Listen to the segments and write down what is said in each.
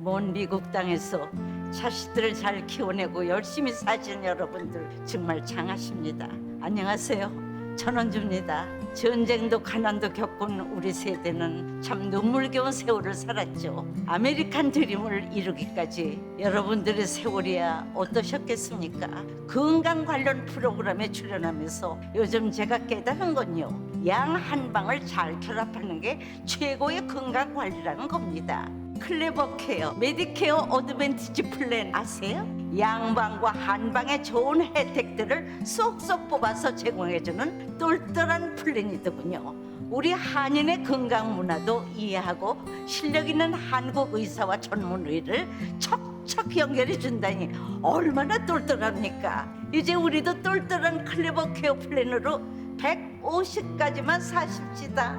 먼 미국 땅에서 자식들을 잘 키워내고 열심히 사신 여러분들 정말 장하십니다. 안녕하세요. 전원주입니다. 전쟁도 가난도 겪은 우리 세대는 참 눈물겨운 세월을 살았죠. 아메리칸 드림을 이루기까지 여러분들의 세월이야 어떠셨겠습니까? 건강 관련 프로그램에 출연하면서 요즘 제가 깨달은 건요, 양 한 방을 잘 결합하는 게 최고의 건강 관리라는 겁니다. 클레버 케어, 메디케어 어드밴티지 플랜 아세요? 양방과 한방의 좋은 혜택들을 쏙쏙 뽑아서 제공해주는 똘똘한 플랜이더군요. 우리 한인의 건강 문화도 이해하고 실력 있는 한국 의사와 전문의를 척척 연결해 준다니 얼마나 똘똘합니까? 이제 우리도 똘똘한 클레버 케어 플랜으로 150까지만 사십시다.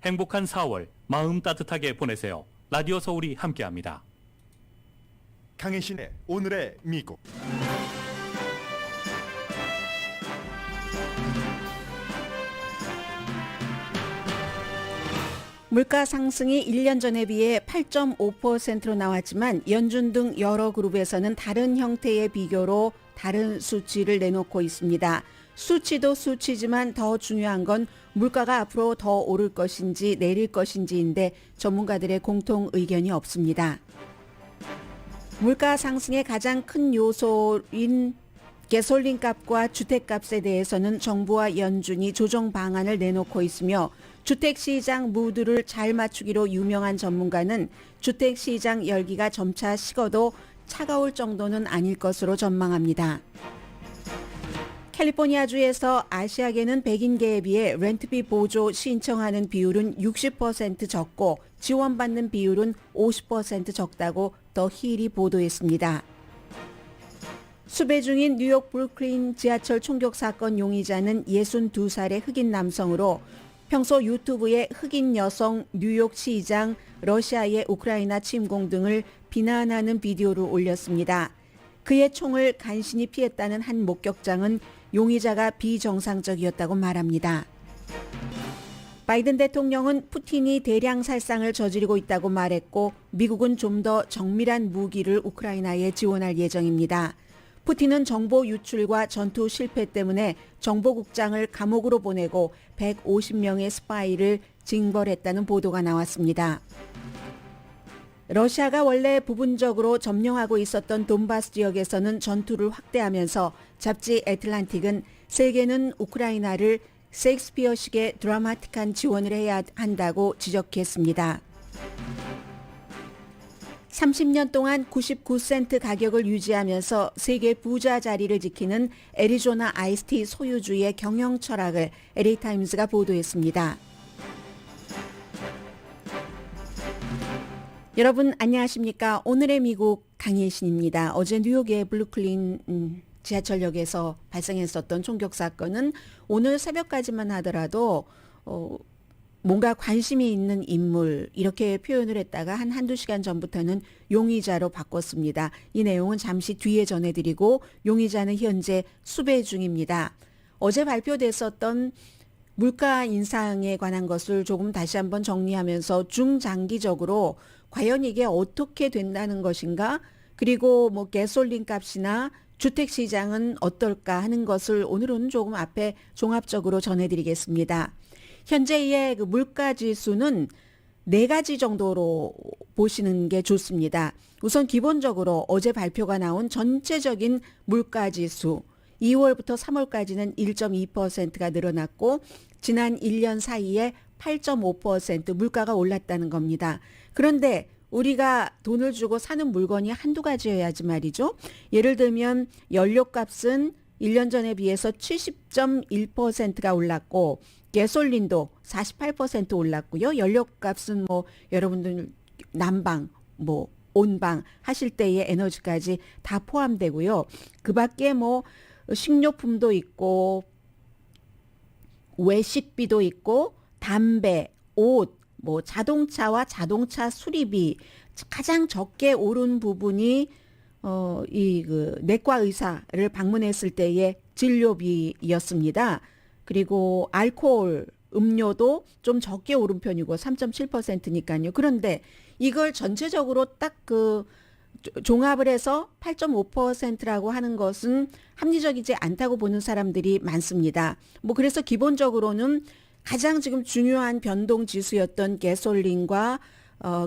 행복한 4월 마음 따뜻하게 보내세요. 라디오 서울이 함께합니다. 강혜신의 오늘의 미국. 물가 상승이 1년 전에 비해 8.5%로 나왔지만 연준 등 여러 그룹에서는 다른 형태의 비교로 다른 수치를 내놓고 있습니다. 수치도 수치지만 더 중요한 건 물가가 앞으로 더 오를 것인지 내릴 것인지인데 전문가들의 공통 의견이 없습니다. 물가 상승의 가장 큰 요소인 가솔린 값과 주택값에 대해서는 정부와 연준이 조정 방안을 내놓고 있으며 주택시장 무드를 잘 맞추기로 유명한 전문가는 주택시장 열기가 점차 식어도 차가울 정도는 아닐 것으로 전망합니다. 캘리포니아주에서 아시아계는 백인계에 비해 렌트비 보조 신청하는 비율은 60% 적고 지원받는 비율은 50% 적다고 더 힐이 보도했습니다. 수배 중인 뉴욕 브루클린 지하철 총격 사건 용의자는 62살의 흑인 남성으로 평소 유튜브에 흑인 여성, 뉴욕 시장, 러시아의 우크라이나 침공 등을 비난하는 비디오를 올렸습니다. 그의 총을 간신히 피했다는 한 목격자는 용의자가 비정상적이었다고 말합니다. 바이든 대통령은 푸틴이 대량 살상을 저지르고 있다고 말했고 미국은 좀 더 정밀한 무기를 우크라이나에 지원할 예정입니다. 푸틴은 정보 유출과 전투 실패 때문에 정보국장을 감옥으로 보내고 150명의 스파이를 징벌했다는 보도가 나왔습니다. 러시아가 원래 부분적으로 점령하고 있었던 돈바스 지역에서는 전투를 확대하면서 잡지 애틀란틱은 세계는 우크라이나를 셰익스피어식의 드라마틱한 지원을 해야 한다고 지적했습니다. 30년 동안 99센트 가격을 유지하면서 세계 부자 자리를 지키는 애리조나 아이스티 소유주의 경영 철학을 LA타임스가 보도했습니다. 여러분 안녕하십니까? 오늘의 미국 강혜신입니다. 어제 뉴욕의 브루클린 지하철역에서 발생했었던 총격 사건은 오늘 새벽까지만 하더라도 뭔가 관심이 있는 인물 이렇게 표현을 했다가 한두 시간 전부터는 용의자로 바꿨습니다. 이 내용은 잠시 뒤에 전해드리고 용의자는 현재 수배 중입니다. 어제 발표됐었던 물가 인상에 관한 것을 조금 다시 한번 정리하면서 중장기적으로 과연 이게 어떻게 된다는 것인가, 그리고 가솔린 값이나 주택시장은 어떨까 하는 것을 오늘은 조금 앞에 종합적으로 전해드리겠습니다. 현재의 그 물가 지수는 4가지 정도로 보시는 게 좋습니다. 우선 기본적으로 어제 발표가 나온 전체적인 물가 지수 2월부터 3월까지는 1.2%가 늘어났고 지난 1년 사이에 8.5% 물가가 올랐다는 겁니다. 그런데 우리가 돈을 주고 사는 물건이 한두 가지여야지 말이죠. 예를 들면 연료값은 1년 전에 비해서 70.1%가 올랐고 가솔린도 48% 올랐고요. 연료값은 여러분들 난방, 온방 하실 때의 에너지까지 다 포함되고요. 그 밖에 식료품도 있고 외식비도 있고 담배, 옷, 뭐 자동차와 자동차 수리비 가장 적게 오른 부분이 이 그 내과 의사를 방문했을 때의 진료비였습니다. 그리고 알코올 음료도 좀 적게 오른 편이고 3.7%니까요. 그런데 이걸 전체적으로 딱 그 종합을 해서 8.5%라고 하는 것은 합리적이지 않다고 보는 사람들이 많습니다. 뭐 그래서 기본적으로는 가장 지금 중요한 변동 지수였던 가솔린과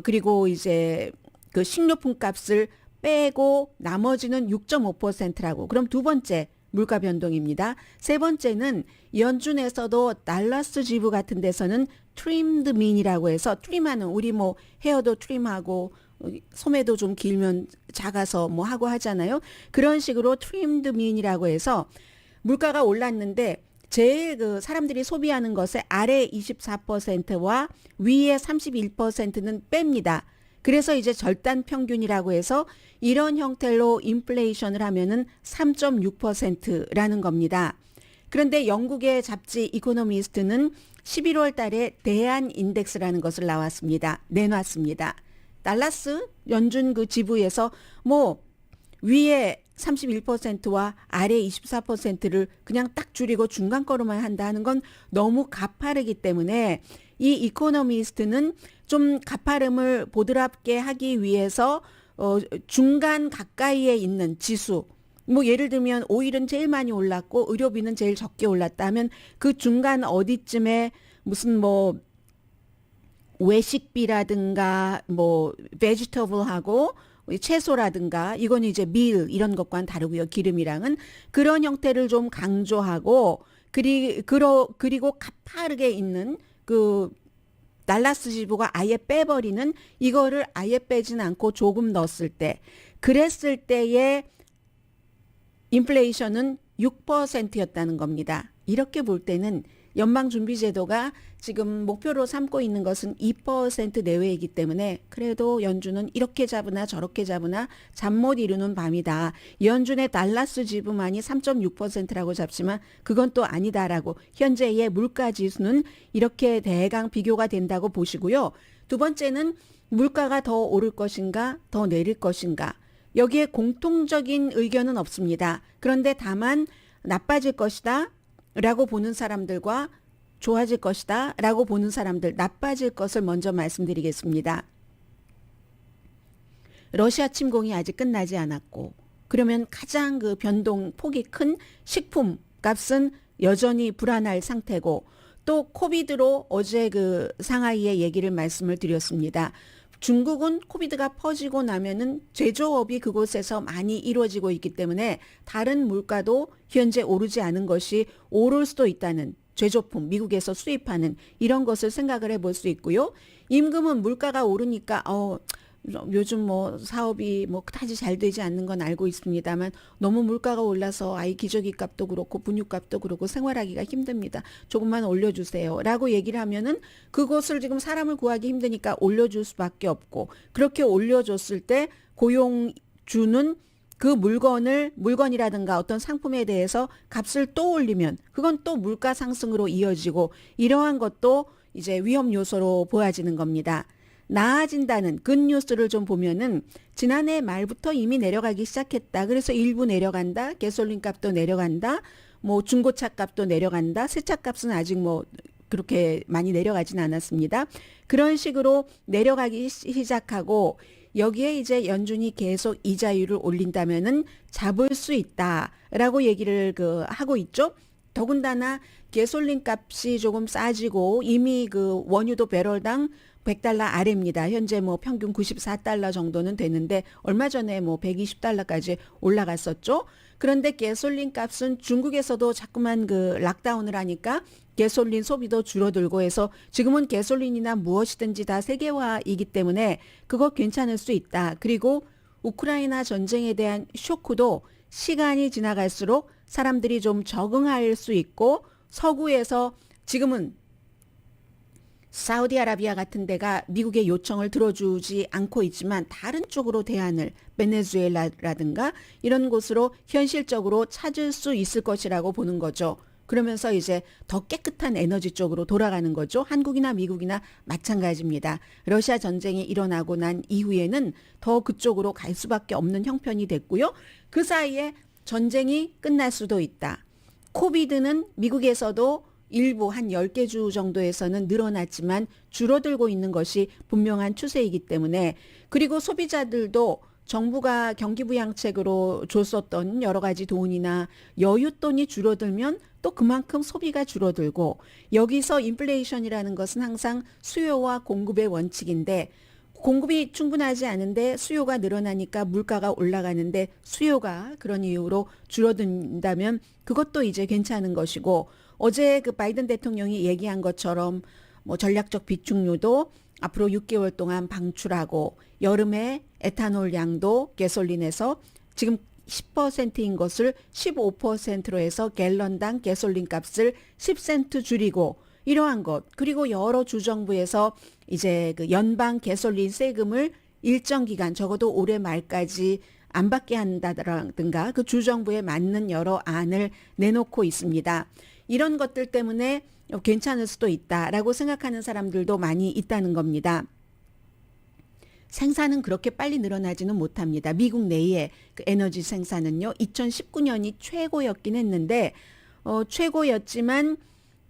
그리고 이제 그 식료품 값을 빼고 나머지는 6.5%라고. 그럼 두 번째 물가 변동입니다. 세 번째는 연준에서도 달라스 지부 같은 데서는 트림드 민이라고 해서 트림하는 우리 뭐 헤어도 트림하고 소매도 좀 길면 작아서 뭐 하고 하잖아요. 그런 식으로 트림드 민이라고 해서 물가가 올랐는데 제일 그 사람들이 소비하는 것에 아래 24%와 위에 31%는 뺍니다. 그래서 이제 절단 평균이라고 해서 이런 형태로 인플레이션을 하면은 3.6%라는 겁니다. 그런데 영국의 잡지 이코노미스트는 11월 달에 대한 인덱스라는 것을 내놨습니다. 달라스 연준 그 지부에서 뭐 위에 31%와 아래 24%를 그냥 딱 줄이고 중간 거로만 한다 하는 건 너무 가파르기 때문에 이 이코노미스트는 좀 가파름을 보드랍게 하기 위해서 중간 가까이에 있는 지수, 뭐 예를 들면 오일은 제일 많이 올랐고 의료비는 제일 적게 올랐다 하면 그 중간 어디쯤에 무슨 뭐 외식비라든가 뭐 베지터블하고 채소라든가 이건 이제 밀 이런 것과는 다르고요. 기름이랑은 그런 형태를 좀 강조하고 그리고 가파르게 있는 그 달라스 지부가 아예 빼버리는 이거를 아예 빼진 않고 조금 넣었을 때 그랬을 때의 인플레이션은 6%였다는 겁니다. 이렇게 볼 때는 연방준비제도가 지금 목표로 삼고 있는 것은 2% 내외이기 때문에 그래도 연준은 이렇게 잡으나 저렇게 잡으나 잠 못 이루는 밤이다. 연준의 달라스 지부만이 3.6%라고 잡지만 그건 또 아니다라고 현재의 물가지수는 이렇게 대강 비교가 된다고 보시고요. 두 번째는 물가가 더 오를 것인가 더 내릴 것인가. 여기에 공통적인 의견은 없습니다. 그런데 다만 나빠질 것이다 라고 보는 사람들과 좋아질 것이다 라고 보는 사람들, 나빠질 것을 먼저 말씀드리겠습니다. 러시아 침공이 아직 끝나지 않았고 그러면 가장 그 변동 폭이 큰 식품 값은 여전히 불안할 상태고 또 코비드로 어제 그 상하이의 얘기를 말씀을 드렸습니다. 중국은 코비드가 퍼지고 나면은 제조업이 그곳에서 많이 이루어지고 있기 때문에 다른 물가도 현재 오르지 않은 것이 오를 수도 있다는 제조품 미국에서 수입하는 이런 것을 생각을 해볼 수 있고요. 임금은 물가가 오르니까 요즘 뭐 사업이 뭐 그다지 잘 되지 않는 건 알고 있습니다만 너무 물가가 올라서 아이 기저귀 값도 그렇고 분유값도 그렇고 생활하기가 힘듭니다. 조금만 올려주세요 라고 얘기를 하면은 그것을 지금 사람을 구하기 힘드니까 올려줄 수밖에 없고 그렇게 올려줬을 때 고용주는 그 물건이라든가 어떤 상품에 대해서 값을 또 올리면 그건 또 물가 상승으로 이어지고 이러한 것도 이제 위험 요소로 보여지는 겁니다. 나아진다는 굿뉴스를 좀 보면은 지난해 말부터 이미 내려가기 시작했다. 그래서 일부 내려간다. 가솔린 값도 내려간다. 뭐 중고차 값도 내려간다. 새차 값은 아직 뭐 그렇게 많이 내려가진 않았습니다. 그런 식으로 내려가기 시작하고 여기에 이제 연준이 계속 이자율을 올린다면은 잡을 수 있다라고 얘기를 하고 있죠. 더군다나 가솔린 값이 조금 싸지고 이미 그 원유도 배럴당 $100 아래입니다. 현재 뭐 평균 $94 정도는 되는데 얼마 전에 뭐 $120까지 올라갔었죠. 그런데 가솔린 값은 중국에서도 자꾸만 그 락다운을 하니까 가솔린 소비도 줄어들고 해서 지금은 가솔린이나 무엇이든지 다 세계화이기 때문에 그거 괜찮을 수 있다. 그리고 우크라이나 전쟁에 대한 쇼크도 시간이 지나갈수록 사람들이 좀 적응할 수 있고 서구에서 지금은 사우디아라비아 같은 데가 미국의 요청을 들어주지 않고 있지만 다른 쪽으로 대안을 베네수엘라라든가 이런 곳으로 현실적으로 찾을 수 있을 것이라고 보는 거죠. 그러면서 이제 더 깨끗한 에너지 쪽으로 돌아가는 거죠. 한국이나 미국이나 마찬가지입니다. 러시아 전쟁이 일어나고 난 이후에는 더 그쪽으로 갈 수밖에 없는 형편이 됐고요. 그 사이에 전쟁이 끝날 수도 있다. 코비드는 미국에서도 일부 한 10개 주 정도에서는 늘어났지만 줄어들고 있는 것이 분명한 추세이기 때문에, 그리고 소비자들도 정부가 경기부양책으로 줬었던 여러 가지 돈이나 여윳돈이 줄어들면 또 그만큼 소비가 줄어들고, 여기서 인플레이션이라는 것은 항상 수요와 공급의 원칙인데, 공급이 충분하지 않은데 수요가 늘어나니까 물가가 올라가는데, 수요가 그런 이유로 줄어든다면 그것도 이제 괜찮은 것이고, 어제 그 바이든 대통령이 얘기한 것처럼 뭐 전략적 비축유도 앞으로 6개월 동안 방출하고, 여름에 에탄올 양도 가솔린에서 지금 10%인 것을 15%로 해서 갤런당 가솔린 값을 10센트 줄이고, 이러한 것, 그리고 여러 주정부에서 이제 그 연방 가솔린 세금을 일정 기간, 적어도 올해 말까지 안 받게 한다든가, 그 주정부에 맞는 여러 안을 내놓고 있습니다. 이런 것들 때문에 괜찮을 수도 있다라고 생각하는 사람들도 많이 있다는 겁니다. 생산은 그렇게 빨리 늘어나지는 못합니다. 미국 내의 그 에너지 생산은요, 2019년이 최고였긴 했는데, 최고였지만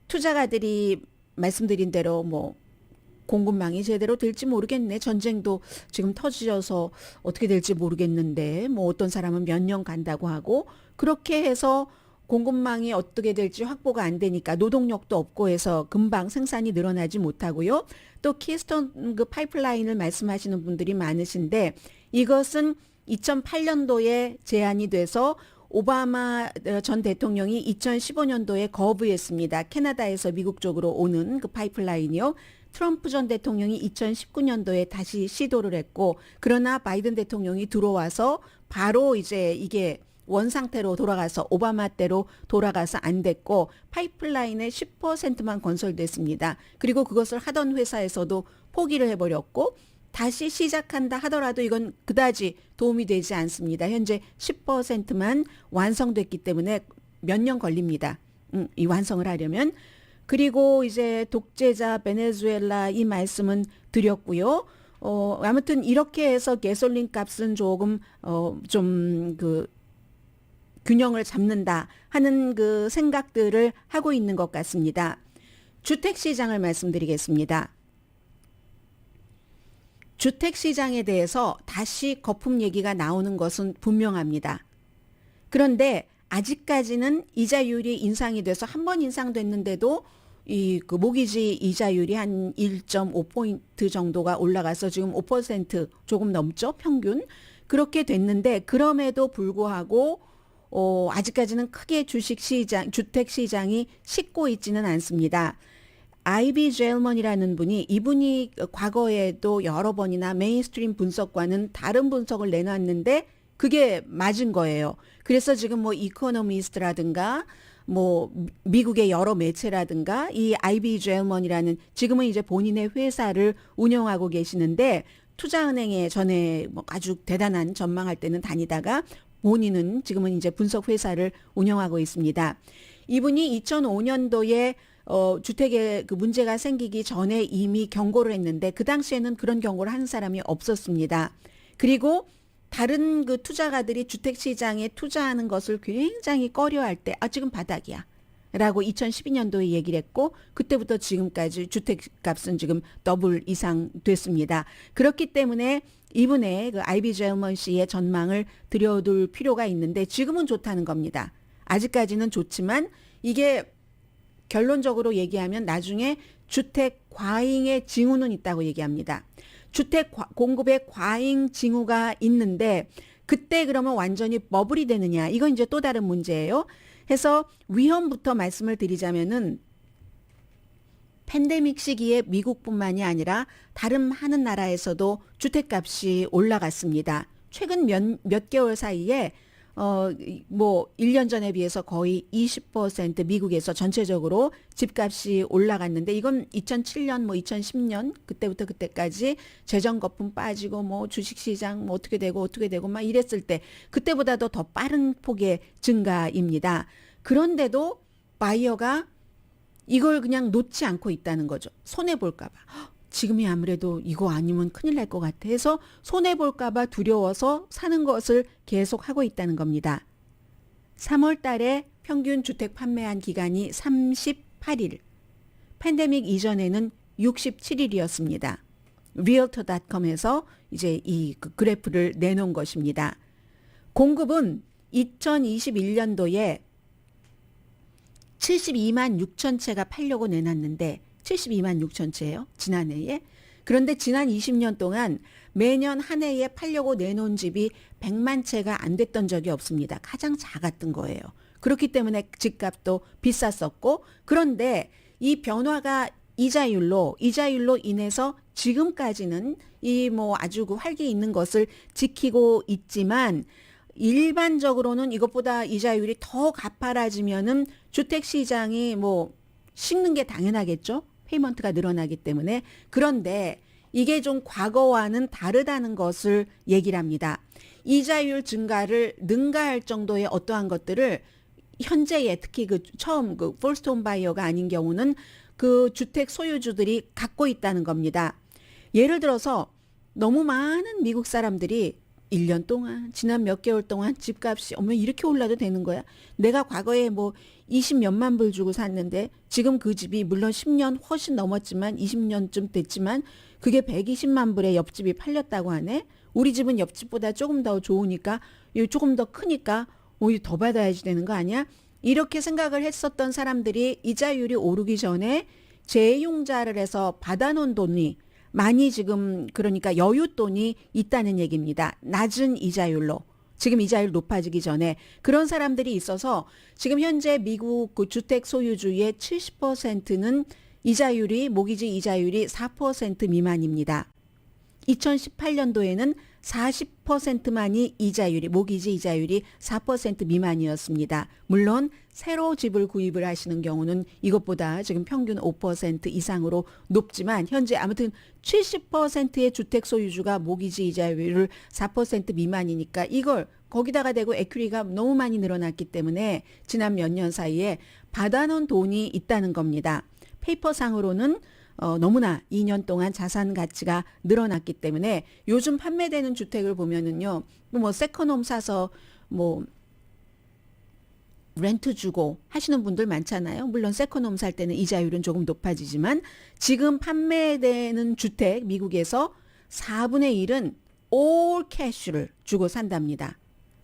투자가들이 말씀드린 대로 뭐 공급망이 제대로 될지 모르겠네. 전쟁도 지금 터지셔서 어떻게 될지 모르겠는데, 뭐 어떤 사람은 몇 년 간다고 하고, 그렇게 해서 공급망이 어떻게 될지 확보가 안 되니까 노동력도 없고 해서 금방 생산이 늘어나지 못하고요. 또 키스톤 그 파이프라인을 말씀하시는 분들이 많으신데, 이것은 2008년도에 제안이 돼서 오바마 전 대통령이 2015년도에 거부했습니다. 캐나다에서 미국 쪽으로 오는 그 파이프라인이요. 트럼프 전 대통령이 2019년도에 다시 시도를 했고, 그러나 바이든 대통령이 들어와서 바로 이제 이게 원 상태로 돌아가서 오바마 때로 돌아가서 안 됐고, 파이프라인의 10%만 건설됐습니다. 그리고 그것을 하던 회사에서도 포기를 해버렸고, 다시 시작한다 하더라도 이건 그다지 도움이 되지 않습니다. 현재 10%만 완성됐기 때문에 몇 년 걸립니다. 이 완성을 하려면. 그리고 이제 독재자 베네수엘라 이 말씀은 드렸고요. 아무튼 이렇게 해서 가솔린 값은 조금 좀 그 균형을 잡는다 하는 그 생각들을 하고 있는 것 같습니다. 주택 시장을 말씀드리겠습니다. 주택 시장에 대해서 다시 거품 얘기가 나오는 것은 분명합니다. 그런데 아직까지는 이자율이 인상이 돼서 한 번 인상됐는데도 이 그 모기지 이자율이 한 1.5포인트 정도가 올라가서 지금 5% 조금 넘죠, 평균. 그렇게 됐는데, 그럼에도 불구하고 아직까지는 크게 주택 시장이 식고 있지는 않습니다. 아이비 젤먼이라는 분이, 이분이 과거에도 여러 번이나 메인스트림 분석과는 다른 분석을 내놨는데 그게 맞은 거예요. 그래서 지금 뭐 이코노미스트라든가 뭐 미국의 여러 매체라든가 이 아이비 젤먼이라는, 지금은 이제 본인의 회사를 운영하고 계시는데, 투자은행에 전에 뭐 아주 대단한 전망할 때는 다니다가 본인은 지금은 이제 분석 회사를 운영하고 있습니다. 이분이 2005년도에 주택에 그 문제가 생기기 전에 이미 경고를 했는데, 그 당시에는 그런 경고를 하는 사람이 없었습니다. 그리고 다른 그 투자가들이 주택 시장에 투자하는 것을 굉장히 꺼려할 때, 지금 바닥이야 라고 2012년도에 얘기를 했고, 그때부터 지금까지 주택값은 지금 더블 이상 됐습니다. 그렇기 때문에 이분의 그 아이비 젤먼 씨의 전망을 들여둘 필요가 있는데, 지금은 좋다는 겁니다. 아직까지는 좋지만 이게 결론적으로 얘기하면 나중에 주택 과잉의 징후는 있다고 얘기합니다. 주택 공급의 과잉 징후가 있는데, 그때 그러면 완전히 버블이 되느냐, 이건 이제 또 다른 문제예요. 해서 위험부터 말씀을 드리자면은, 팬데믹 시기에 미국뿐만이 아니라 다른 많은 나라에서도 주택값이 올라갔습니다. 최근 몇 개월 사이에 뭐 1년 전에 비해서 거의 20% 미국에서 전체적으로 집값이 올라갔는데, 이건 2007년 뭐 2010년 그때부터 그때까지 재정 거품 빠지고 뭐 주식시장 뭐 어떻게 되고 막 이랬을 때, 그때보다도 더 빠른 폭의 증가입니다. 그런데도 바이어가 이걸 그냥 놓지 않고 있다는 거죠. 손해볼까 봐. 지금이 아무래도 이거 아니면 큰일 날 것 같아 해서 손해볼까 봐 두려워서 사는 것을 계속 하고 있다는 겁니다. 3월 달에 평균 주택 판매한 기간이 38일. 팬데믹 이전에는 67일이었습니다. realtor.com에서 이제 이 그래프를 내놓은 것입니다. 공급은 2021년도에 72만 6천 채가 팔려고 내놨는데 72만 6천 채예요. 지난해에. 그런데 지난 20년 동안 매년 한 해에 팔려고 내놓은 집이 100만 채가 안 됐던 적이 없습니다. 가장 작았던 거예요. 그렇기 때문에 집값도 비쌌었고 그런데 이 변화가 이자율로 인해서 지금까지는 이 뭐 아주 그 활기 있는 것을 지키고 있지만 일반적으로는 이것보다 이자율이 더 가파라지면은 주택 시장이 뭐 식는 게 당연하겠죠. 페이먼트가 늘어나기 때문에. 그런데 이게 좀 과거와는 다르다는 것을 얘기를 합니다. 이자율 증가를 능가할 정도의 어떠한 것들을 현재에 특히 그 처음 그 폴스톤 바이어가 아닌 경우는 그 주택 소유주들이 갖고 있다는 겁니다. 예를 들어서 너무 많은 미국 사람들이 1년 동안, 지난 몇 개월 동안 집값이 어머 이렇게 올라도 되는 거야? 내가 과거에 뭐 20몇만 불 주고 샀는데 지금 그 집이 물론 10년 훨씬 넘었지만 20년쯤 됐지만 그게 120만 불에 옆집이 팔렸다고 하네? 우리 집은 옆집보다 조금 더 좋으니까 조금 더 크니까 더 받아야지 되는 거 아니야? 이렇게 생각을 했었던 사람들이 이자율이 오르기 전에 재융자를 해서 받아놓은 돈이 많이 지금 그러니까 여윳돈이 있다는 얘기입니다. 낮은 이자율로. 지금 이자율 높아지기 전에 그런 사람들이 있어서 지금 현재 미국 그 주택 소유주의 70%는 모기지 이자율이 4% 미만입니다. 2018년도에는 40%만이 모기지 이자율이 4% 미만이었습니다. 물론 새로 집을 구입을 하시는 경우는 이것보다 지금 평균 5% 이상으로 높지만 현재 아무튼 70%의 주택 소유주가 모기지 이자율을 4% 미만이니까 이걸 거기다가 대고 에큐리가 너무 많이 늘어났기 때문에 지난 몇 년 사이에 받아놓은 돈이 있다는 겁니다. 페이퍼상으로는 너무나 2년 동안 자산 가치가 늘어났기 때문에 요즘 판매되는 주택을 보면은요, 뭐 세컨홈 사서 뭐 렌트 주고 하시는 분들 많잖아요. 물론 세컨홈 살 때는 이자율은 조금 높아지지만 지금 판매되는 주택 미국에서 4분의 1은 올 캐시를 주고 산답니다.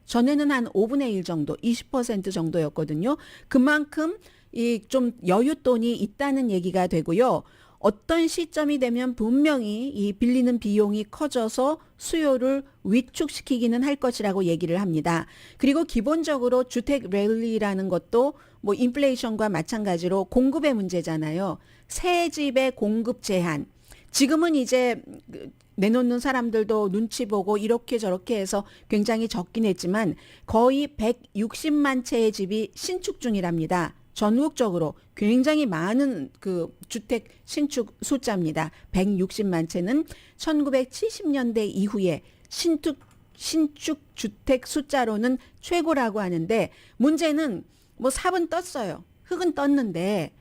전에는 한 5분의 1 정도, 20% 정도였거든요. 그만큼 이 좀 여윳돈이 있다는 얘기가 되고요. 어떤 시점이 되면 분명히 이 빌리는 비용이 커져서 수요를 위축시키기는 할 것이라고 얘기를 합니다. 그리고 기본적으로 주택 랠리라는 것도 뭐 인플레이션과 마찬가지로 공급의 문제잖아요. 새 집의 공급 제한. 지금은 이제 내놓는 사람들도 눈치 보고 이렇게 저렇게 해서 굉장히 적긴 했지만 거의 160만 채의 집이 신축 중이랍니다. 전국적으로 굉장히 많은 그 주택 신축 숫자입니다. 160만 채는 1970년대 이후에 신축 주택 숫자로는 최고라고 하는데 문제는 뭐 삽은 떴어요. 흙은 떴는데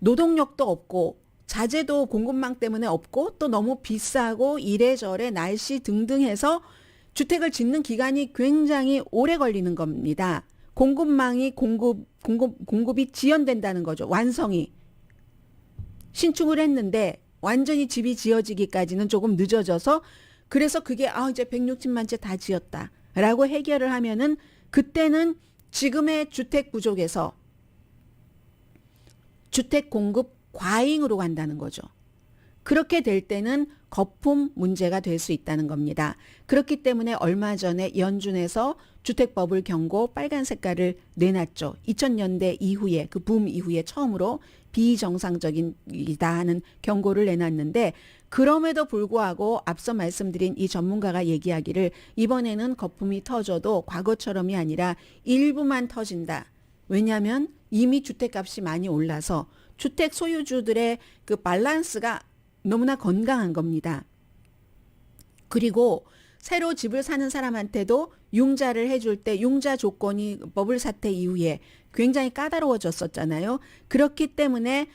노동력도 없고 자재도 공급망 때문에 없고 또 너무 비싸고 이래저래 날씨 등등 해서 주택을 짓는 기간이 굉장히 오래 걸리는 겁니다. 공급망이 공급이 지연된다는 거죠. 완성이. 신축을 했는데 완전히 집이 지어지기까지는 조금 늦어져서 그래서 그게 이제 160만 채 다 지었다 라고 해결을 하면은 그때는 지금의 주택 부족에서 주택 공급 과잉으로 간다는 거죠. 그렇게 될 때는 거품 문제가 될 수 있다는 겁니다. 그렇기 때문에 얼마 전에 연준에서 주택법을 경고 빨간 색깔을 내놨죠. 2000년대 이후에 그 붐 이후에 처음으로 비정상적이다 하는 경고를 내놨는데 그럼에도 불구하고 앞서 말씀드린 이 전문가가 얘기하기를 이번에는 거품이 터져도 과거처럼이 아니라 일부만 터진다. 왜냐하면 이미 주택값이 많이 올라서 주택 소유주들의 그 밸런스가 너무나 건강한 겁니다. 그리고 새로 집을 사는 사람한테도 융자를 해줄 때 융자 조건이 버블 사태 이후에 굉장히 까다로워졌었잖아요. 그렇기 때문에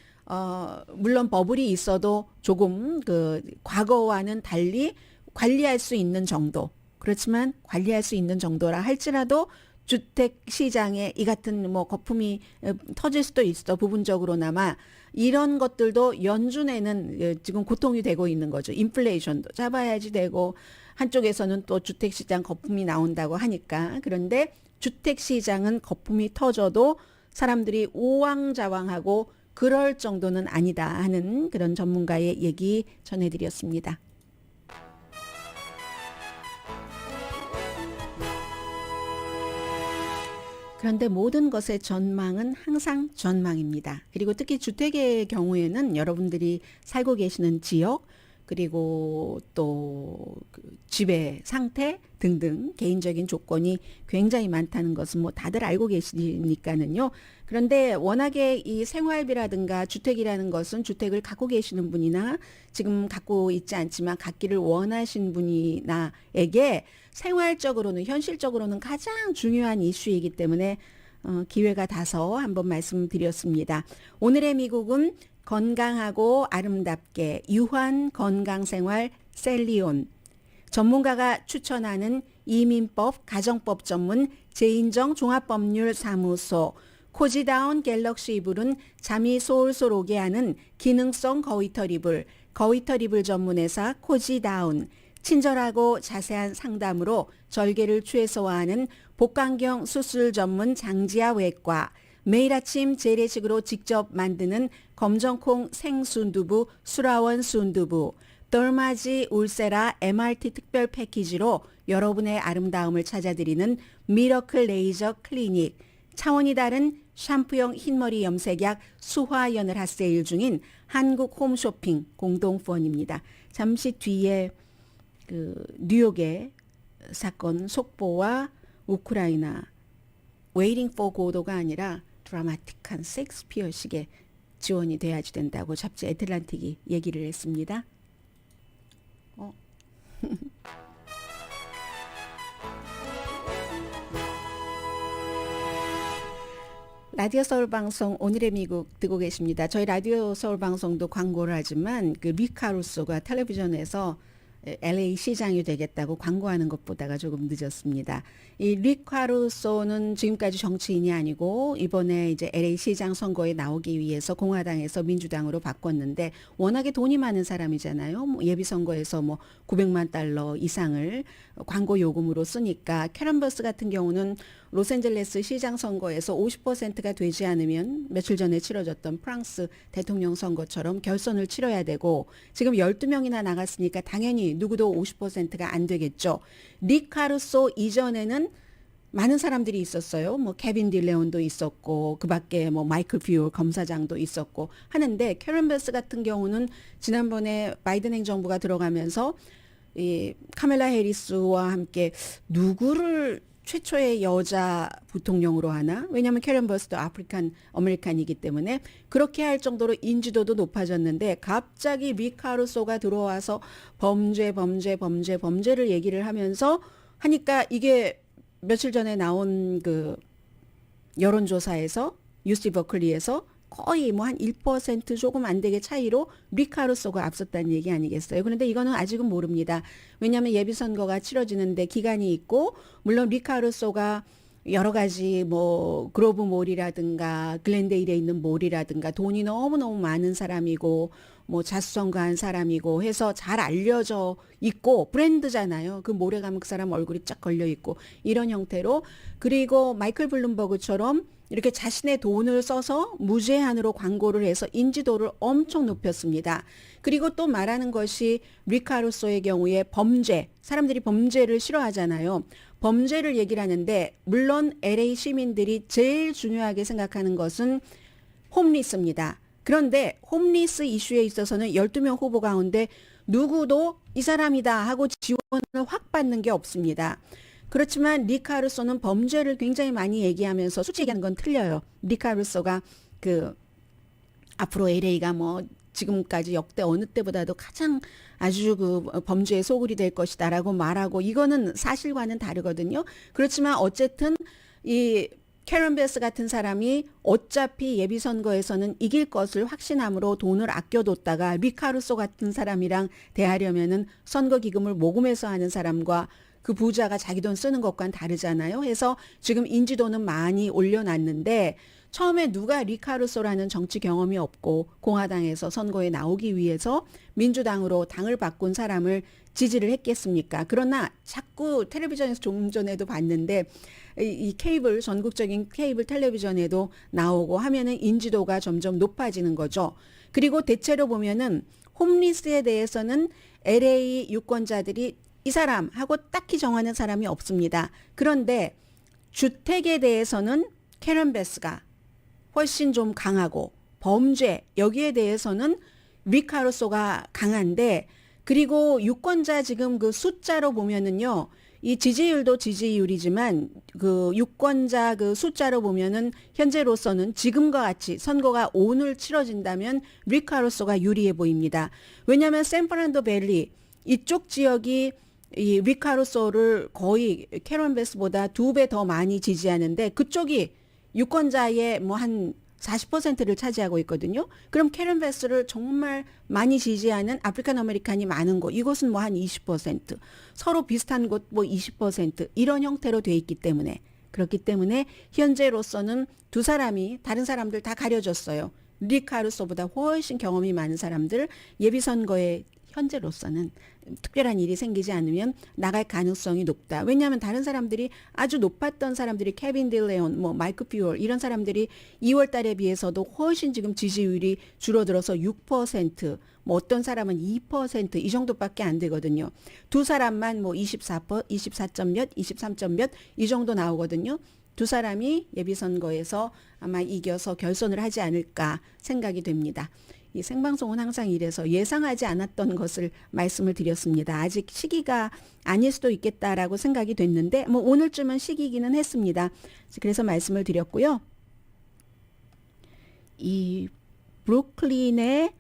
물론 버블이 있어도 조금 그 과거와는 달리 관리할 수 있는 정도. 그렇지만 관리할 수 있는 정도라 할지라도 주택 시장에 이 같은 뭐 거품이 터질 수도 있어 부분적으로나마 이런 것들도 연준에는 지금 고통이 되고 있는 거죠. 인플레이션도 잡아야지 되고 한쪽에서는 또 주택 시장 거품이 나온다고 하니까 그런데 주택 시장은 거품이 터져도 사람들이 우왕좌왕하고 그럴 정도는 아니다 하는 그런 전문가의 얘기 전해드렸습니다. 그런데 모든 것의 전망은 항상 전망입니다. 그리고 특히 주택의 경우에는 여러분들이 살고 계시는 지역 그리고 또 그 집의 상태 등등 개인적인 조건이 굉장히 많다는 것은 뭐 다들 알고 계시니까는요. 그런데 워낙에 이 생활비라든가 주택이라는 것은 주택을 갖고 계시는 분이나 지금 갖고 있지 않지만 갖기를 원하신 분이나에게 생활적으로는 현실적으로는 가장 중요한 이슈이기 때문에 기회가 닿아서 한번 말씀드렸습니다. 오늘의 미국은 건강하고 아름답게 유한 건강생활 셀리온 전문가가 추천하는 이민법 가정법 전문 제인정 종합법률사무소 코지다운 갤럭시 이불은 잠이 솔솔 오게 하는 기능성 거위털 이불 거위털 이불 전문회사 코지다운 친절하고 자세한 상담으로 절개를 최소화하는 복강경 수술 전문 장지아 외과 매일 아침 재래식으로 직접 만드는 검정콩 생순두부 수라원 순두부 덜마지 울세라 MRT 특별 패키지로 여러분의 아름다움을 찾아드리는 미러클 레이저 클리닉 차원이 다른 샴푸용 흰머리 염색약 수화연을 핫세일 중인 한국 홈쇼핑 공동후원입니다. 잠시 뒤에 그 뉴욕의 사건 속보와 우크라이나 Waiting for Godot가 아니라 드라마틱한 셰익스피어식의 지원이 돼야지 된다고 잡지 애틀란틱이 얘기를 했습니다. 라디오 서울 방송 오늘의 미국 듣고 계십니다. 저희 라디오 서울 방송도 광고를 하지만 그 리카루소가 텔레비전에서 LA 시장이 되겠다고 광고하는 것보다가 조금 늦었습니다. 이 리카루소는 지금까지 정치인이 아니고 이번에 이제 LA 시장 선거에 나오기 위해서 공화당에서 민주당으로 바꿨는데 워낙에 돈이 많은 사람이잖아요. 뭐 예비 선거에서 뭐 900만 달러 이상을 광고 요금으로 쓰니까 캐런버스 같은 경우는 로스앤젤레스 시장 선거에서 50%가 되지 않으면 며칠 전에 치러졌던 프랑스 대통령 선거처럼 결선을 치러야 되고 지금 12명이나 나갔으니까 당연히 누구도 50%가 안 되겠죠. 리카루소 이전에는 많은 사람들이 있었어요. 뭐 케빈 딜레온도 있었고 그밖에 뭐 마이클 퓨어 검사장도 있었고 하는데 캐런 베스 같은 경우는 지난번에 바이든 행정부가 들어가면서 이 카멜라 해리스와 함께 누구를 최초의 여자 부통령으로 하나? 왜냐하면 캐런 버스도 아프리칸 아메리칸이기 때문에 그렇게 할 정도로 인지도도 높아졌는데 갑자기 리카루소가 들어와서 범죄를 얘기를 하면서 하니까 이게 며칠 전에 나온 그 여론조사에서 UC 버클리에서 거의 뭐 한 1% 조금 안 되게 차이로 리카루소가 앞섰다는 얘기 아니겠어요? 그런데 이거는 아직은 모릅니다. 왜냐하면 예비선거가 치러지는데 기간이 있고 물론 리카루소가 여러 가지 뭐 그로브 몰이라든가 글렌데일에 있는 몰이라든가 돈이 너무너무 많은 사람이고 뭐 자수성가한 사람이고 해서 잘 알려져 있고 브랜드잖아요. 그 몰에 가면 그 사람 얼굴이 쫙 걸려 있고 이런 형태로 그리고 마이클 블룸버그처럼 이렇게 자신의 돈을 써서 무제한으로 광고를 해서 인지도를 엄청 높였습니다. 그리고 또 말하는 것이 리카루소의 경우에 범죄, 사람들이 범죄를 싫어하잖아요. 범죄를 얘기를 하는데 물론 LA 시민들이 제일 중요하게 생각하는 것은 홈리스입니다. 그런데 홈리스 이슈에 있어서는 12명 후보 가운데 누구도 이 사람이다 하고 지원을 확 받는 게 없습니다. 그렇지만 리카루소는 범죄를 굉장히 많이 얘기하면서 솔직히 얘기하는 건 틀려요. 리카루소가 그 앞으로 LA가 뭐 지금까지 역대 어느 때보다도 가장 아주 그 범죄의 소굴이 될 것이다라고 말하고 이거는 사실과는 다르거든요. 그렇지만 어쨌든 이 캐런 베스 같은 사람이 어차피 예비선거에서는 이길 것을 확신함으로 돈을 아껴뒀다가 리카루소 같은 사람이랑 대하려면은 선거기금을 모금해서 하는 사람과 그 부자가 자기 돈 쓰는 것과는 다르잖아요. 해서 지금 인지도는 많이 올려놨는데 처음에 누가 리카루소라는 정치 경험이 없고 공화당에서 선거에 나오기 위해서 민주당으로 당을 바꾼 사람을 지지를 했겠습니까? 그러나 자꾸 텔레비전에서 조금 전에도 봤는데 이 케이블 전국적인 케이블 텔레비전에도 나오고 하면은 인지도가 점점 높아지는 거죠. 그리고 대체로 보면은 홈리스에 대해서는 LA 유권자들이 이 사람하고 딱히 정하는 사람이 없습니다. 그런데 주택에 대해서는 캐런 베스가 훨씬 좀 강하고 범죄 여기에 대해서는 리카루소가 강한데 그리고 유권자 지금 그 숫자로 보면은요. 이 지지율도 지지율이지만 그 유권자 그 숫자로 보면은 현재로서는 지금과 같이 선거가 오늘 치러진다면 리카루소가 유리해 보입니다. 왜냐하면 샌프란도 밸리 이쪽 지역이 이 리카루소를 거의 캐런 베스보다 2배 더 많이 지지하는데 그쪽이 유권자의 뭐 한 40%를 차지하고 있거든요. 그럼 캐런 베스를 정말 많이 지지하는 아프리칸 아메리칸이 많은 곳, 이곳은 뭐 한 20%, 서로 비슷한 곳 뭐 20% 이런 형태로 돼 있기 때문에 그렇기 때문에 현재로서는 두 사람이 다른 사람들 다 가려졌어요. 리카루소보다 훨씬 경험이 많은 사람들 예비선거에 현재로서는 특별한 일이 생기지 않으면 나갈 가능성이 높다. 왜냐하면 다른 사람들이 아주 높았던 사람들이 케빈 딜레온, 뭐 마이크 퓨얼 이런 사람들이 2월 달에 비해서도 훨씬 지금 지지율이 줄어들어서 6%, 뭐 어떤 사람은 2%이 정도밖에 안 되거든요. 두 사람만 뭐 24점 몇, 23점 몇 이 정도 나오거든요. 두 사람이 예비선거에서 아마 이겨서 결선을 하지 않을까 생각이 됩니다. 이 생방송은 항상 이래서 예상하지 않았던 것을 말씀을 드렸습니다. 아직 시기가 아닐 수도 있겠다라고 생각이 됐는데 뭐 오늘쯤은 시기이기는 했습니다. 그래서 말씀을 드렸고요. 이 브루클린의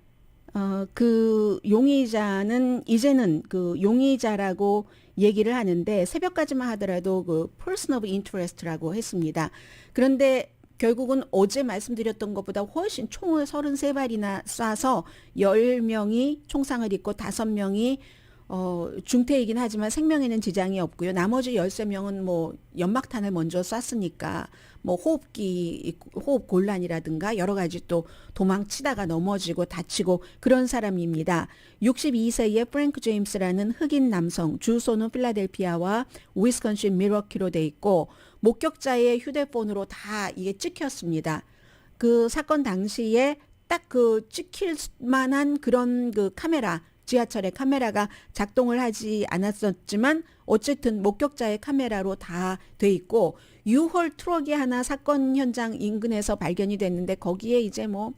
그 용의자는 이제는 그 용의자라고 얘기를 하는데 새벽까지만 하더라도 그 person of interest라고 했습니다. 그런데 결국은 어제 말씀드렸던 것보다 훨씬 총을 33발이나 쏴서 10명이 총상을 입고 5명이 중태이긴 하지만 생명에는 지장이 없고요. 나머지 13명은 뭐 연막탄을 먼저 쐈으니까 뭐 호흡 곤란이라든가 여러 가지 또 도망치다가 넘어지고 다치고 그런 사람입니다. 62세의 프랭크 제임스라는 흑인 남성, 주소는 필라델피아와 위스콘신 밀워키로 돼 있고 목격자의 휴대폰으로 다 이게 찍혔습니다. 그 사건 당시에 딱 그 찍힐 만한 그런 그 카메라, 지하철의 카메라가 작동을 하지 않았었지만 어쨌든 목격자의 카메라로 다 돼 있고 U-홀 트럭이 하나 사건 현장 인근에서 발견이 됐는데 거기에 이제 뭐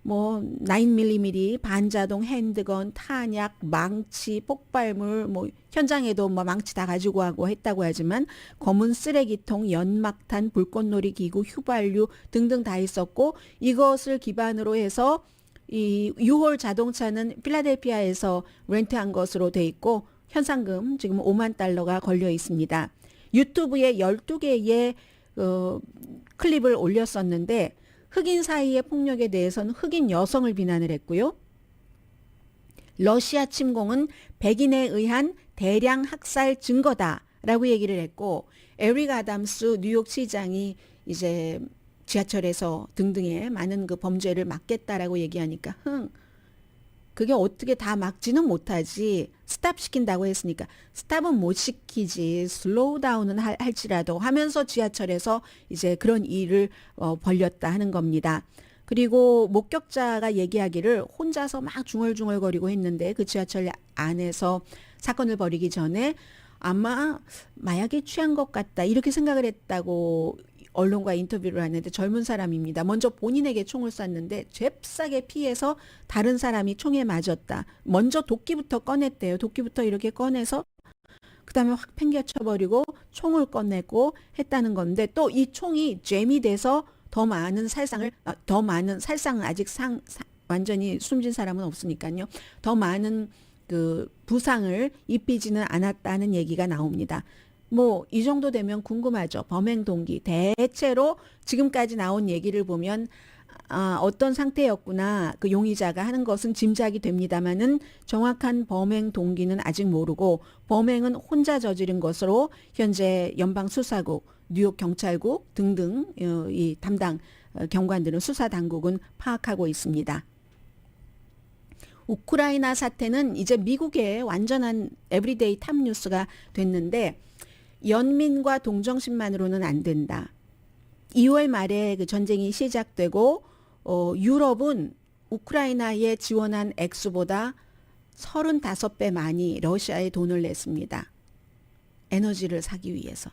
9mm 반자동 핸드건, 탄약, 망치, 폭발물, 뭐 현장에도 뭐 망치 다 가지고 하고 했다고 하지만 검은 쓰레기통, 연막탄, 불꽃놀이 기구, 휘발유 등등 다 있었고 이것을 기반으로 해서 이 U-홀 자동차는 필라델피아에서 렌트한 것으로 돼 있고 현상금 지금 5만 달러가 걸려 있습니다. 유튜브에 12개의 클립을 올렸었는데 흑인 사이의 폭력에 대해서는 흑인 여성을 비난을 했고요. 러시아 침공은 백인에 의한 대량 학살 증거다라고 얘기를 했고 에릭 아담스 뉴욕 시장이 이제 지하철에서 등등의 많은 그 범죄를 막겠다라고 얘기하니까 그게 어떻게 다 막지는 못하지 스탑 시킨다고 했으니까 스탑은 못 시키지 슬로우 다운은 할지라도 하면서 지하철에서 이제 그런 일을 벌였다 하는 겁니다. 그리고 목격자가 얘기하기를 혼자서 막 중얼중얼거리고 했는데 그 지하철 안에서 사건을 벌이기 전에 아마 마약에 취한 것 같다 이렇게 생각을 했다고 언론과 인터뷰를 하는데 젊은 사람입니다. 먼저 본인에게 총을 쐈는데 잽싸게 피해서 다른 사람이 총에 맞았다. 먼저 도끼부터 꺼냈대요. 도끼부터 이렇게 꺼내서 그다음에 확 팽개쳐버리고 총을 꺼내고 했다는 건데 또 이 총이 잼이 돼서 더 많은 살상을 아직 완전히 숨진 사람은 없으니까요. 더 많은 그 부상을 입히지는 않았다는 얘기가 나옵니다. 뭐 이 정도 되면 궁금하죠. 범행 동기. 대체로 지금까지 나온 얘기를 보면 어떤 상태였구나 그 용의자가 하는 것은 짐작이 됩니다만은 정확한 범행 동기는 아직 모르고 범행은 혼자 저지른 것으로 현재 연방수사국, 뉴욕 경찰국 등등 이 담당 경관들은 수사 당국은 파악하고 있습니다. 우크라이나 사태는 이제 미국의 완전한 에브리데이 탑 뉴스가 됐는데 연민과 동정심만으로는 안 된다. 2월 말에 그 전쟁이 시작되고 유럽은 우크라이나에 지원한 액수보다 35배 많이 러시아에 돈을 냈습니다. 에너지를 사기 위해서.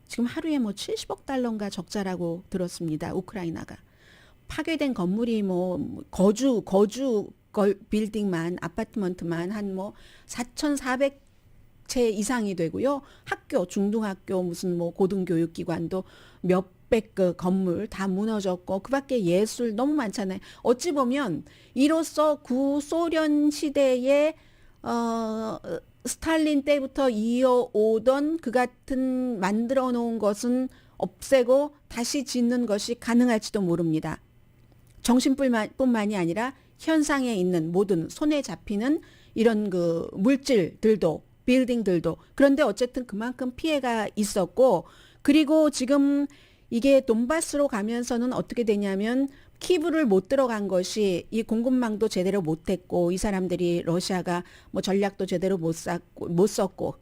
지금 하루에 뭐 70억 달러인가 적자라고 들었습니다. 우크라이나가. 파괴된 건물이 뭐 거주 빌딩만 아파트먼트만 한 뭐 4,400채 이상이 되고요. 학교, 중등학교 무슨 뭐 고등교육기관도 몇백 그 건물 다 무너졌고 그밖에 예술 너무 많잖아요. 어찌 보면 이로써 구소련 시대에 스탈린 때부터 이어오던 그 같은 만들어 놓은 것은 없애고 다시 짓는 것이 가능할지도 모릅니다. 정신뿐만이 아니라 현상에 있는 모든 손에 잡히는 이런 그 물질들도 빌딩들도 그런데 어쨌든 그만큼 피해가 있었고 그리고 지금 이게 돈바스로 가면서는 어떻게 되냐면 키브를 못 들어간 것이 이 공급망도 제대로 못했고 이 사람들이 러시아가 뭐 전략도 제대로 못 썼고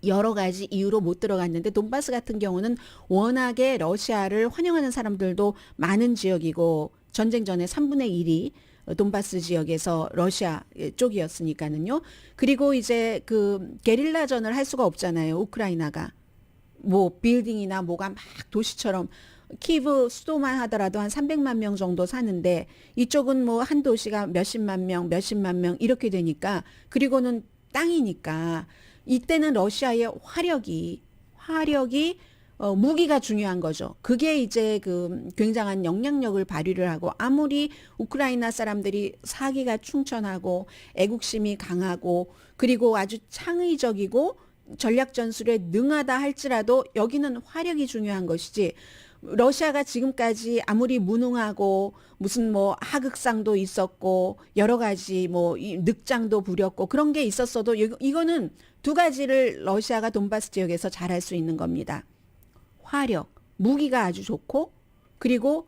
여러 가지 이유로 못 들어갔는데 돈바스 같은 경우는 워낙에 러시아를 환영하는 사람들도 많은 지역이고 전쟁 전에 3분의 1이 돈바스 지역에서 러시아 쪽이었으니까는요. 그리고 이제 그 게릴라전을 할 수가 없잖아요. 우크라이나가. 뭐 빌딩이나 뭐가 막 도시처럼 키브 수도만 하더라도 한 300만 명 정도 사는데 이쪽은 뭐 한 도시가 몇십만 명 이렇게 되니까 그리고는 땅이니까 이때는 러시아의 화력이 무기가 중요한 거죠. 그게 이제 그 굉장한 영향력을 발휘를 하고 아무리 우크라이나 사람들이 사기가 충천하고 애국심이 강하고 그리고 아주 창의적이고 전략 전술에 능하다 할지라도 여기는 화력이 중요한 것이지 러시아가 지금까지 아무리 무능하고 무슨 뭐 하극상도 있었고 여러 가지 뭐 늑장도 부렸고 그런 게 있었어도 이거는 두 가지를 러시아가 돈바스 지역에서 잘할 수 있는 겁니다. 화력, 무기가 아주 좋고 그리고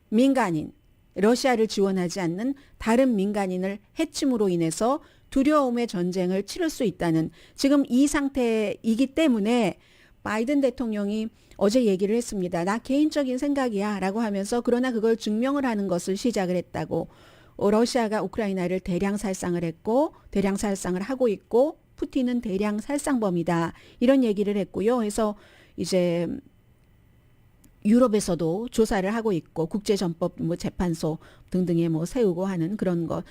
민간인, 러시아를 지원하지 않는 다른 민간인을 해침으로 인해서 두려움의 전쟁을 치를 수 있다는 지금 이 상태이기 때문에 바이든 대통령이 어제 얘기를 했습니다. 나 개인적인 생각이야 라고 하면서 그러나 그걸 증명을 하는 것을 시작을 했다고. 러시아가 우크라이나를 대량 살상을 했고 대량 살상을 하고 있고 푸틴은 대량 살상범이다. 이런 얘기를 했고요. 그래서 이제 유럽에서도 조사를 하고 있고 국제전법 뭐 재판소 등등에 뭐 세우고 하는 그런 것.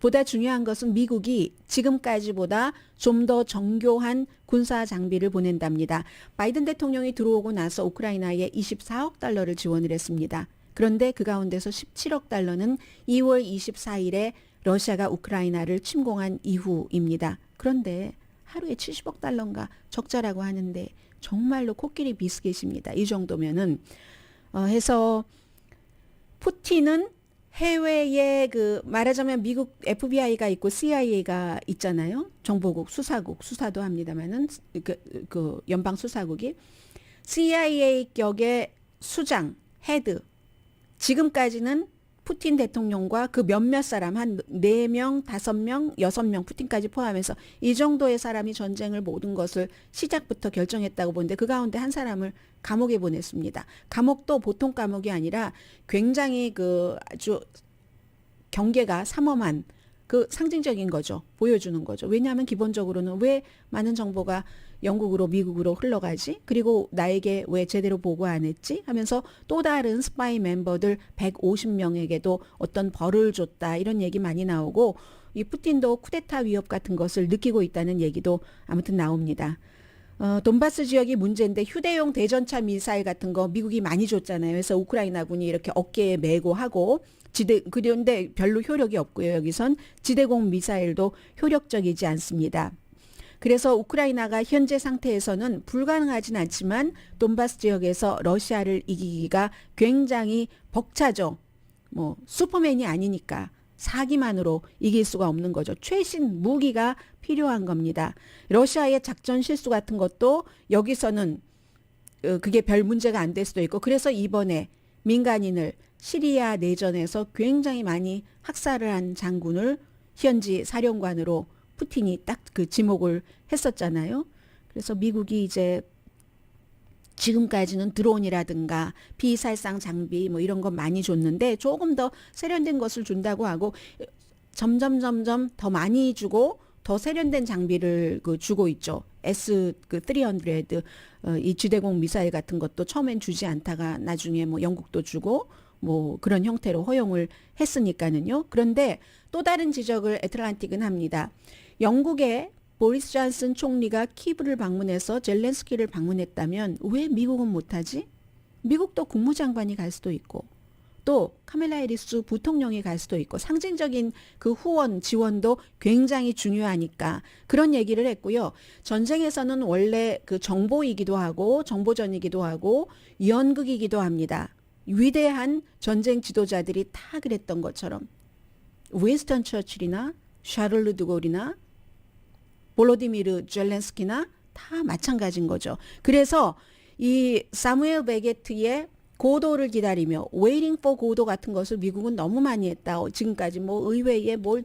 보다 중요한 것은 미국이 지금까지보다 좀 더 정교한 군사 장비를 보낸답니다. 바이든 대통령이 들어오고 나서 우크라이나에 24억 달러를 지원을 했습니다. 그런데 그 가운데서 17억 달러는 2월 24일에 러시아가 우크라이나를 침공한 이후입니다. 그런데 하루에 70억 달러인가 적자라고 하는데 정말로 코끼리 비스켓입니다. 이 정도면은 해서 푸틴은 해외에 그 말하자면 미국 FBI가 있고 CIA가 있잖아요. 정보국, 수사국, 수사도 합니다만은 그 연방 수사국이 CIA 격의 수장, 헤드 지금까지는 푸틴 대통령과 그 몇몇 사람 한 4명, 5명, 6명 푸틴까지 포함해서 이 정도의 사람이 전쟁을 모든 것을 시작부터 결정했다고 보는데 그 가운데 한 사람을 감옥에 보냈습니다. 감옥도 보통 감옥이 아니라 굉장히 그 아주 경계가 삼엄한 그 상징적인 거죠. 보여주는 거죠. 왜냐하면 기본적으로는 왜 많은 정보가 영국으로 미국으로 흘러가지? 그리고 나에게 왜 제대로 보고 안 했지? 하면서 또 다른 스파이 멤버들 150명에게도 어떤 벌을 줬다. 이런 얘기 많이 나오고 이 푸틴도 쿠데타 위협 같은 것을 느끼고 있다는 얘기도 아무튼 나옵니다. 돈바스 지역이 문제인데 휴대용 대전차 미사일 같은 거 미국이 많이 줬잖아요. 그래서 우크라이나군이 이렇게 어깨에 메고 하고 그런데 별로 효력이 없고요. 여기선 지대공 미사일도 효력적이지 않습니다. 그래서 우크라이나가 현재 상태에서는 불가능하진 않지만 돈바스 지역에서 러시아를 이기기가 굉장히 벅차죠. 뭐 슈퍼맨이 아니니까 사기만으로 이길 수가 없는 거죠. 최신 무기가 필요한 겁니다. 러시아의 작전 실수 같은 것도 여기서는 그게 별 문제가 안 될 수도 있고 그래서 이번에 민간인을 시리아 내전에서 굉장히 많이 학살을 한 장군을 현지 사령관으로 푸틴이 딱 그 지목을 했었잖아요. 그래서 미국이 이제 지금까지는 드론이라든가 비살상 장비 뭐 이런 거 많이 줬는데 조금 더 세련된 것을 준다고 하고 점점 더 많이 주고 더 세련된 장비를 주고 있죠. S-300 이 지대공 미사일 같은 것도 처음엔 주지 않다가 나중에 뭐 영국도 주고 뭐 그런 형태로 허용을 했으니까는요. 그런데 또 다른 지적을 애틀란틱은 합니다. 영국의 보리스 존슨 총리가 키브를 방문해서 젤렌스키를 방문했다면 왜 미국은 못하지? 미국도 국무장관이 갈 수도 있고 또 카밀라 해리스 부통령이 갈 수도 있고 상징적인 그 후원 지원도 굉장히 중요하니까 그런 얘기를 했고요. 전쟁에서는 원래 그 정보이기도 하고 정보전이기도 하고 연극이기도 합니다. 위대한 전쟁 지도자들이 다 그랬던 것처럼 윈스턴 처칠이나 샤를르 드골이나 볼로디미르 젤렌스키나 다 마찬가지인 거죠. 그래서 이 사무엘 베게트의 고도를 기다리며 waiting for 고도 같은 것을 미국은 너무 많이 했다. 지금까지 뭐 의회에 뭘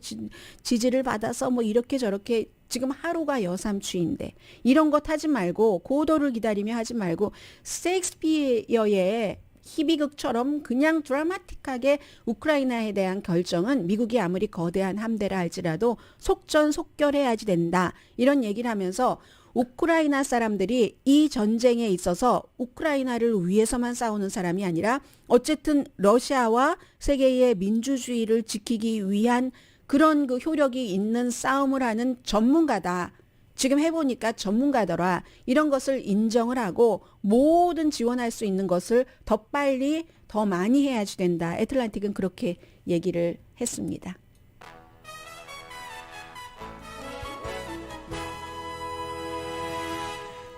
지지를 받아서 뭐 이렇게 저렇게 지금 하루가 여삼추인데 이런 것 하지 말고 고도를 기다리며 하지 말고 셰익스피어의 희비극처럼 그냥 드라마틱하게 우크라이나에 대한 결정은 미국이 아무리 거대한 함대라 할지라도 속전속결해야지 된다. 이런 얘기를 하면서 우크라이나 사람들이 이 전쟁에 있어서 우크라이나를 위해서만 싸우는 사람이 아니라 어쨌든 러시아와 세계의 민주주의를 지키기 위한 그런 그 효력이 있는 싸움을 하는 전문가다. 지금 해보니까 전문가더라. 이런 것을 인정을 하고 모든 지원할 수 있는 것을 더 빨리 더 많이 해야지 된다. 애틀란틱은 그렇게 얘기를 했습니다.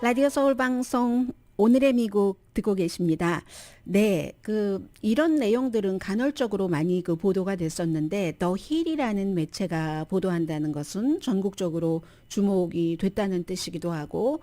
라디오 서울 방송 오늘의 미국 듣고 계십니다. 네, 이런 내용들은 간헐적으로 많이 보도가 됐었는데 더 힐이라는 매체가 보도한다는 것은 전국적으로 주목이 됐다는 뜻이기도 하고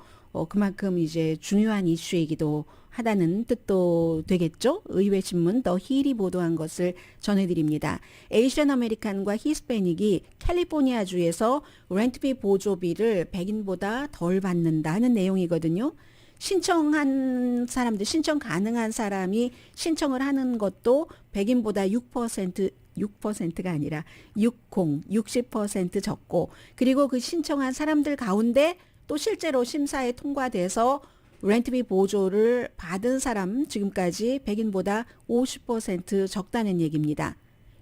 그만큼 이제 중요한 이슈이기도 하다는 뜻도 되겠죠. 의회 신문 더 힐이 보도한 것을 전해드립니다. 에이시안 아메리칸과 히스패닉이 캘리포니아주에서 렌트비 보조비를 백인보다 덜 받는다는 내용이거든요. 신청한 사람들, 신청 가능한 사람이 신청을 하는 것도 백인보다 6%가 아니라 60% 적고 그리고 그 신청한 사람들 가운데 또 실제로 심사에 통과돼서 렌트비 보조를 받은 사람 지금까지 백인보다 50% 적다는 얘기입니다.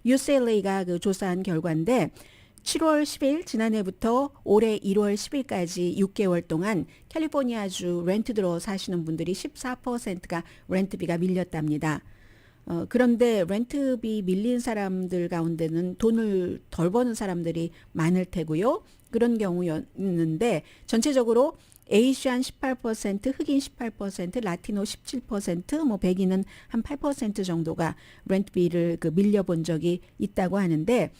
UCLA가 조사한 결과인데 7월 10일 지난해부터 올해 1월 10일까지 6개월 동안 캘리포니아주 렌트들어 사시는 분들이 14%가 렌트비가 밀렸답니다. 그런데 렌트비 밀린 사람들 가운데는 돈을 덜 버는 사람들이 많을 테고요. 그런 경우였는데 전체적으로 에이시안 18%, 흑인 18%, 라티노 17%, 뭐 백인은 한 8% 정도가 렌트비를 밀려본 적이 있다고 하는데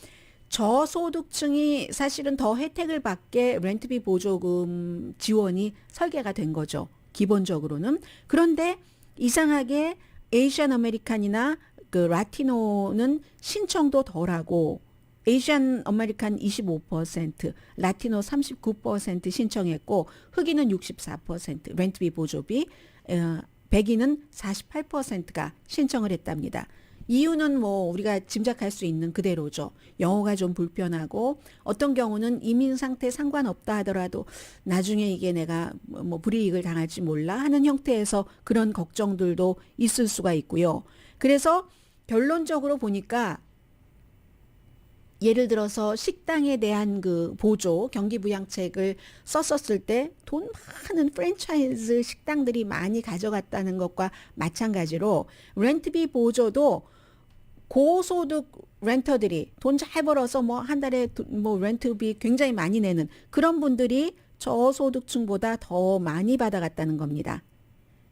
저소득층이 사실은 더 혜택을 받게 렌트비 보조금 지원이 설계가 된 거죠. 기본적으로는. 그런데 이상하게 에이시안 아메리칸이나 라티노는 신청도 덜하고 에이시안 아메리칸 25%, 라티노 39% 신청했고 흑인은 64%, 렌트비 보조비, 백인은 48%가 신청을 했답니다. 이유는 뭐 우리가 짐작할 수 있는 그대로죠. 영어가 좀 불편하고 어떤 경우는 이민 상태 상관없다 하더라도 나중에 이게 내가 뭐 불이익을 당할지 몰라 하는 형태에서 그런 걱정들도 있을 수가 있고요. 그래서 결론적으로 보니까 예를 들어서 식당에 대한 그 보조 경기부양책을 썼었을 때 돈 많은 프랜차이즈 식당들이 많이 가져갔다는 것과 마찬가지로 렌트비 보조도 고소득 렌터들이 돈 잘 벌어서 뭐 한 달에 뭐 렌트비 굉장히 많이 내는 그런 분들이 저소득층보다 더 많이 받아갔다는 겁니다.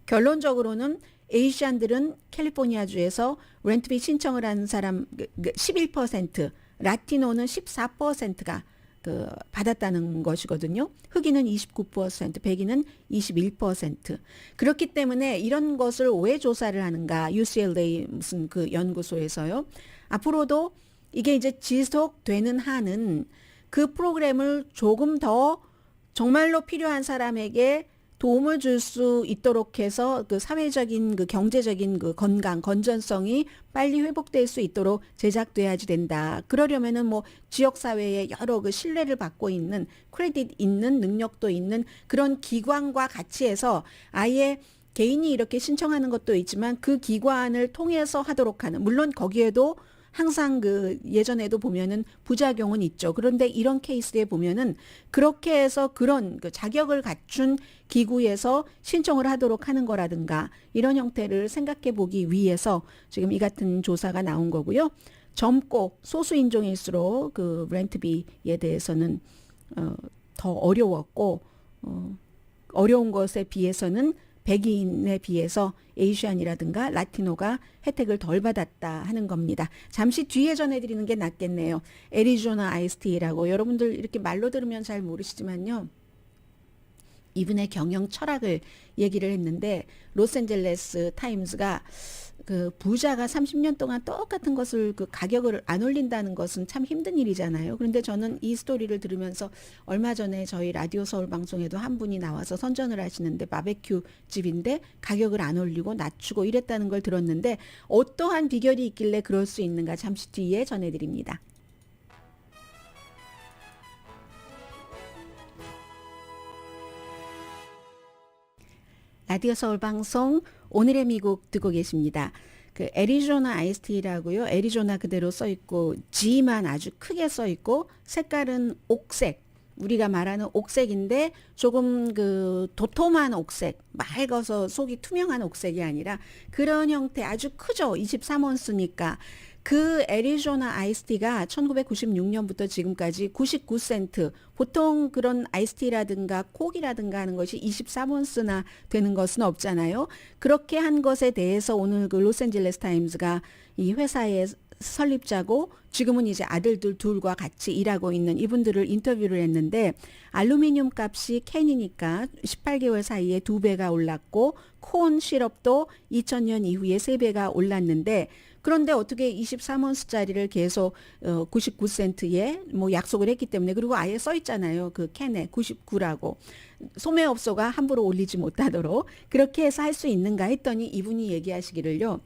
결론적으로는 에이시안들은 캘리포니아주에서 렌트비 신청을 하는 사람 11%, 라티노는 14%가 그 받았다는 것이거든요. 흑인은 29%, 백인은 21%. 그렇기 때문에 이런 것을 왜 조사를 하는가? UCLA 무슨 그 연구소에서요. 앞으로도 이게 이제 지속되는 한은 그 프로그램을 조금 더 정말로 필요한 사람에게 도움을 줄 수 있도록 해서 그 사회적인 그 경제적인 그 건강, 건전성이 빨리 회복될 수 있도록 제작돼야지 된다. 그러려면은 뭐 지역 사회에 여러 그 신뢰를 받고 있는 크레딧 있는 능력도 있는 그런 기관과 같이 해서 아예 개인이 이렇게 신청하는 것도 있지만 그 기관을 통해서 하도록 하는 물론 거기에도 항상 그 예전에도 보면은 부작용은 있죠. 그런데 이런 케이스에 보면은 그렇게 해서 그런 그 자격을 갖춘 기구에서 신청을 하도록 하는 거라든가 이런 형태를 생각해 보기 위해서 지금 이 같은 조사가 나온 거고요. 젊고 소수인종일수록 그 렌트비에 대해서는 더 어려웠고 어려운 것에 비해서는 백인에 비해서 에이시안이라든가 라티노가 혜택을 덜 받았다 하는 겁니다. 잠시 뒤에 전해드리는 게 낫겠네요. 애리조나 아이스티라고 여러분들 이렇게 말로 들으면 잘 모르시지만요. 이분의 경영 철학을 얘기를 했는데 로스앤젤레스 타임스가 그 부자가 30년 동안 똑같은 것을 그 가격을 안 올린다는 것은 참 힘든 일이잖아요. 그런데 저는 이 스토리를 들으면서 얼마 전에 저희 라디오 서울 방송에도 한 분이 나와서 선전을 하시는데 바베큐 집인데 가격을 안 올리고 낮추고 이랬다는 걸 들었는데 어떠한 비결이 있길래 그럴 수 있는가 잠시 뒤에 전해드립니다. 라디오 서울 방송 오늘의 미국 듣고 계십니다. 그 애리조나 아이스티라고요. 애리조나 그대로 써 있고 G만 아주 크게 써 있고 색깔은 옥색. 우리가 말하는 옥색인데 조금 그 도톰한 옥색, 맑아서 속이 투명한 옥색이 아니라 그런 형태 아주 크죠. 23온스니까. 그 애리조나 아이스티가 1996년부터 지금까지 99센트, 보통 그런 아이스티라든가 콕이라든가 하는 것이 23온스나 되는 것은 없잖아요. 그렇게 한 것에 대해서 오늘 그 로스앤젤레스 타임스가 이 회사의 설립자고 지금은 이제 아들들 둘과 같이 일하고 있는 이분들을 인터뷰를 했는데 알루미늄 값이 캔이니까 18개월 사이에 2배가 올랐고 콘 시럽도 2000년 이후에 3배가 올랐는데 그런데 어떻게 23온스짜리를 계속 99센트에 뭐 약속을 했기 때문에 그리고 아예 써 있잖아요. 그 캔에 99라고. 소매업소가 함부로 올리지 못하도록 그렇게 해서 할 수 있는가 했더니 이분이 얘기하시기를요.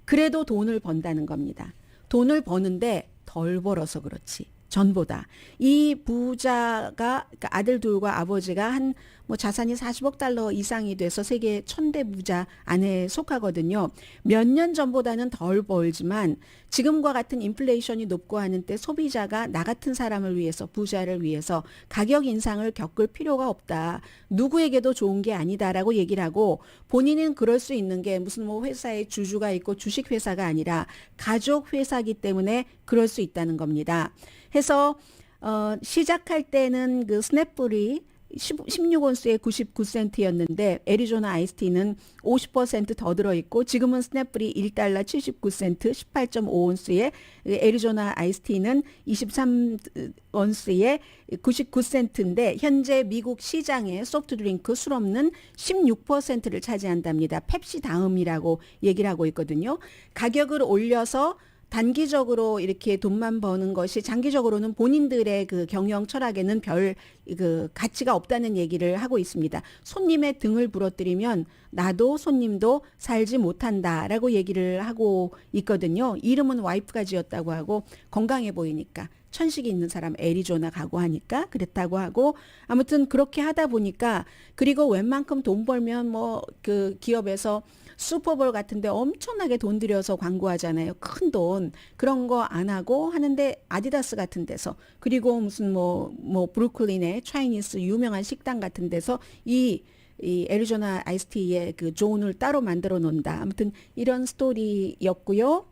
그래도 돈을 번다는 겁니다. 돈을 버는데 덜 벌어서 그렇지. 전보다. 이 부자가 그러니까 아들 둘과 아버지가 한 뭐 자산이 40억 달러 이상이 돼서 세계 1000대 부자 안에 속하거든요. 몇 년 전보다는 덜 벌지만 지금과 같은 인플레이션이 높고 하는 때 소비자가 나 같은 사람을 위해서 부자를 위해서 가격 인상을 겪을 필요가 없다. 누구에게도 좋은 게 아니다라고 얘기를 하고 본인은 그럴 수 있는 게 무슨 뭐 회사에 주주가 있고 주식 회사가 아니라 가족 회사이기 때문에 그럴 수 있다는 겁니다. 해서 시작할 때는 그 스냅불이 16온스에 99센트였는데 애리조나 아이스티는 50% 더 들어있고 지금은 스냅불이 1달러 79센트 18.5온스에 애리조나 아이스티는 23온스에 99센트인데 현재 미국 시장의 소프트드링크 술 없는 16%를 차지한답니다. 펩시 다음이라고 얘기를 하고 있거든요. 가격을 올려서 단기적으로 이렇게 돈만 버는 것이 장기적으로는 본인들의 그 경영 철학에는 별 그 가치가 없다는 얘기를 하고 있습니다. 손님의 등을 부러뜨리면 나도 손님도 살지 못한다라고 얘기를 하고 있거든요. 이름은 와이프가 지었다고 하고 건강해 보이니까 천식이 있는 사람 애리조나 가고 하니까 그랬다고 하고 아무튼 그렇게 하다 보니까 그리고 웬만큼 돈 벌면 뭐 그 기업에서 슈퍼볼 같은데 엄청나게 돈 들여서 광고하잖아요. 큰 돈. 그런 거 안 하고 하는데 아디다스 같은 데서 그리고 무슨 뭐 브루클린의 차이니스 유명한 식당 같은 데서 이 애리조나 아이스티의 그 존을 따로 만들어 놓는다. 아무튼 이런 스토리였고요.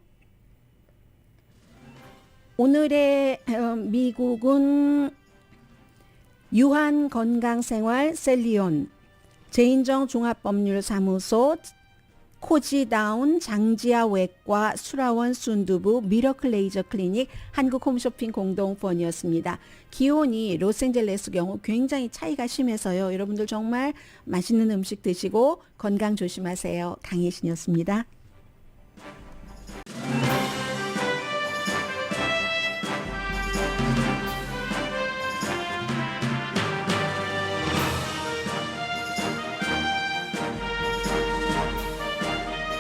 오늘의 미국은 유한건강생활 셀리온 제인정 종합법률사무소 코지다운 장지아 외과 수라원 순두부 미러클 레이저 클리닉 한국 홈쇼핑 공동후원이었습니다. 기온이 로스앤젤레스 경우 굉장히 차이가 심해서요. 여러분들 정말 맛있는 음식 드시고 건강 조심하세요. 강혜신이었습니다.